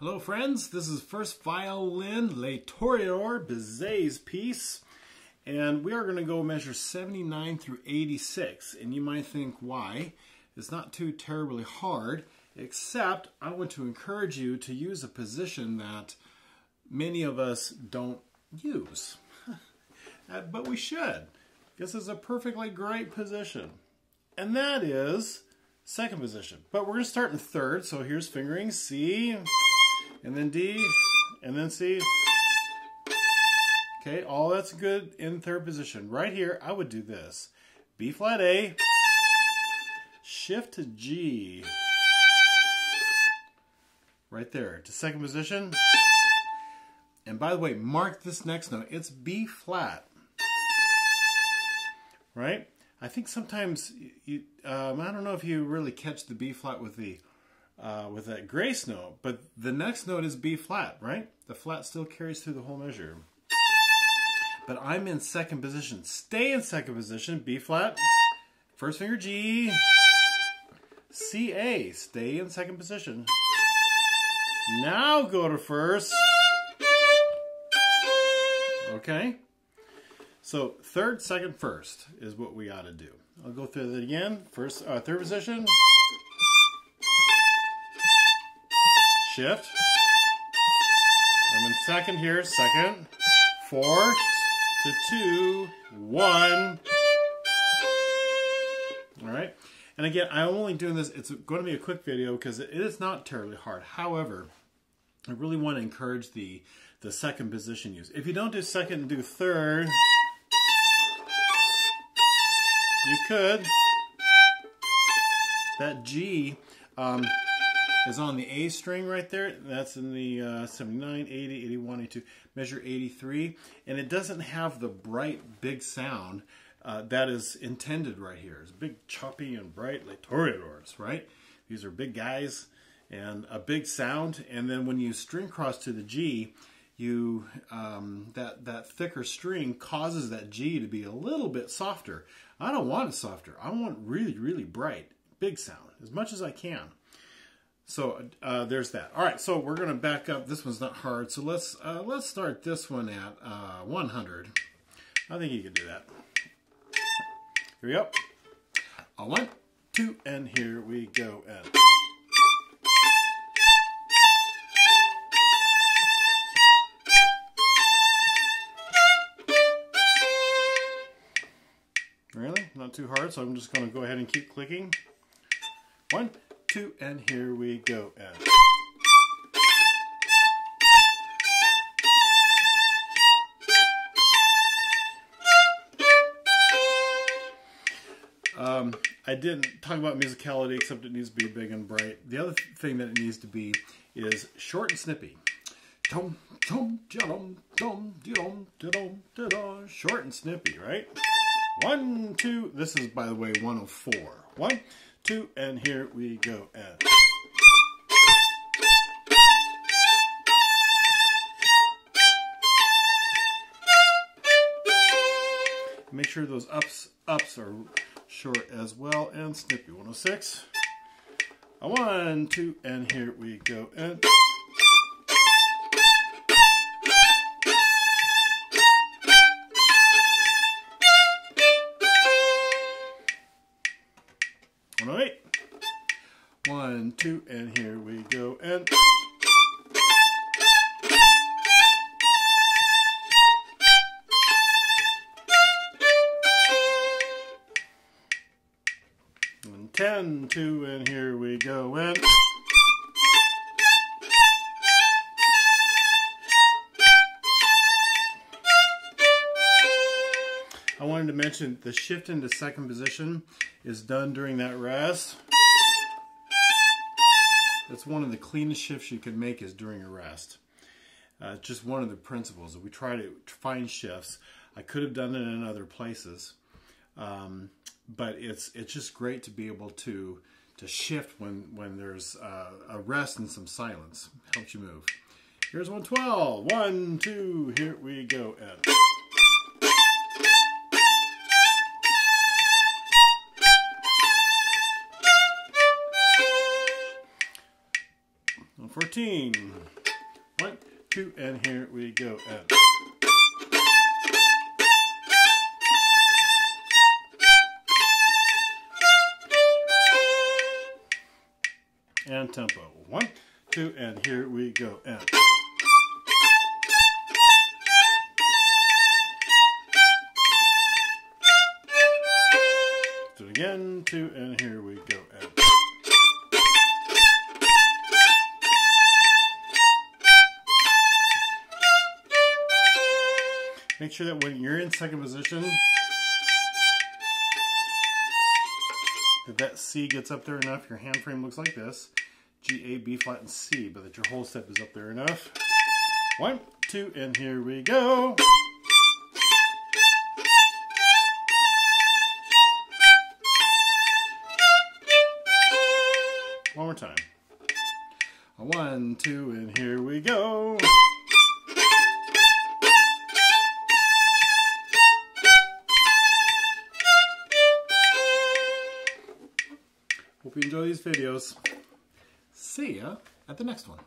Hello friends, this is first Violin Les Tore Bizet's piece, and we are going to go measure 79 through 86, and you might think why. It's not too terribly hard, except I want to encourage you to use a position that many of us don't use, but we should. This is a perfectly great position, and that is second position. But we're going to start in third, so here's fingering C, and then D, and then C. Okay, all that's good in third position. Right here, I would do this. B flat A, shift to G. Right there, to second position. And by the way, mark this next note. It's B flat. Right? I think sometimes, I don't know if you really catch the B flat with that grace note, but the next note is B flat, right? The flat still carries through the whole measure. But I'm in second position. Stay in second position, B flat, first finger G, C, A, stay in second position. Now go to first. Okay? So third, second, first is what we ought to do. I'll go through that again. First, third position. Shift. I'm in second here. Second. 4 to 2, 1. All right. And again, I'm only doing this. It's going to be a quick video because it is not terribly hard. However, I really want to encourage the second position use. If you don't do second and do third, you could. That G is on the A string right there. That's in the 79, 80, 81, 82, measure 83. And it doesn't have the bright, big sound that is intended right here. It's big, choppy, and bright, like Toréadors, right? These are big guys and a big sound. And then when you string cross to the G, you that thicker string causes that G to be a little bit softer. I don't want it softer. I want really, really bright, big sound, as much as I can. So there's that. All right, so we're going to back up. This one's not hard, so let's start this one at 100. I think you can do that. Here we go. 1, 2, and here we go. And really? Not too hard, so I'm just going to go ahead and keep clicking. 1, 2, and here we go. And I didn't talk about musicality, except it needs to be big and bright. The other thing that it needs to be is short and snippy. Short and snippy, right? 1, 2, this is, by the way, 104. 1, 2, and here we go. And make sure those ups are short as well, and snippy. 106. 1, 2, and here we go. And wait. 1, 2, and here we go. And and 10, 2, and here we go. And I wanted to mention the shift into second position is done during that rest. That's one of the cleanest shifts you can make, is during a rest. Just one of the principles that we try to find shifts. I could have done it in other places, but it's just great to be able to shift when there's a rest and some silence. Helps you move. Here's 112. 1, 2, here we go. And 114. 1, 2, and here we go. And tempo. 1, 2, and here we go. Do it again. 2, and here we go. Make sure that when you're in second position, that C gets up there enough. Your hand frame looks like this. G, A, B flat, and C, but that your whole step is up there enough. 1, 2, and here we go. One more time. 1, 2, and here we go. Hope you enjoy these videos. See ya at the next one.